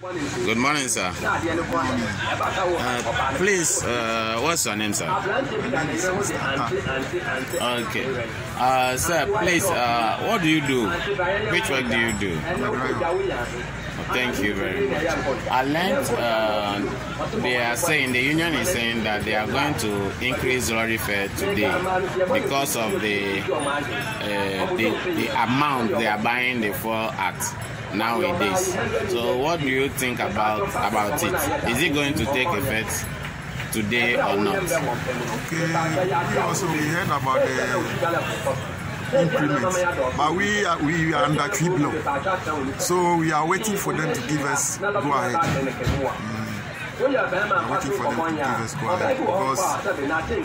Good morning, sir. Please, what's your name, sir? Okay. Sir, please, what do you do? Which work do you do? Thank you very much. I learned they are saying, the union is saying that they are going to increase lorry fare today because of the amount they are buying the fuel at nowadays. So what do you think about it? Is it going to take effect today or not? Okay, we heard about the increment, but we are under tribunal, so we are waiting for them to give us go ahead. We are waiting for them to give us go ahead because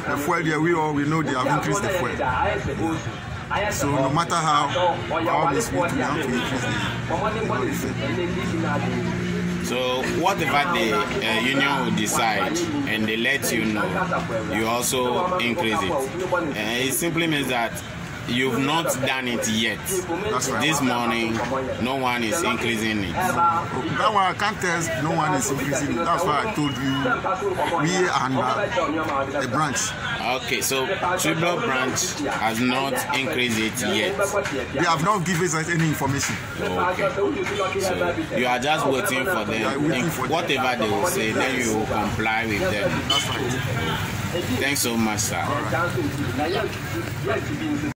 the fuel there, we know they have increased the fuel. So no matter how this we have to increase the So whatever the union will decide and they let you know, you also increase it. It simply means that you've not done it yet. That's right. This morning, no one is increasing it. That one I can't tell. No one is increasing it. That's why I told you we and a branch. Okay, so Tribunal branch has not increased it yet. They have not given us any information. Okay. So you are just waiting for them. Whatever they will say, then you will comply with them. That's right. Thanks so much, sir. All right.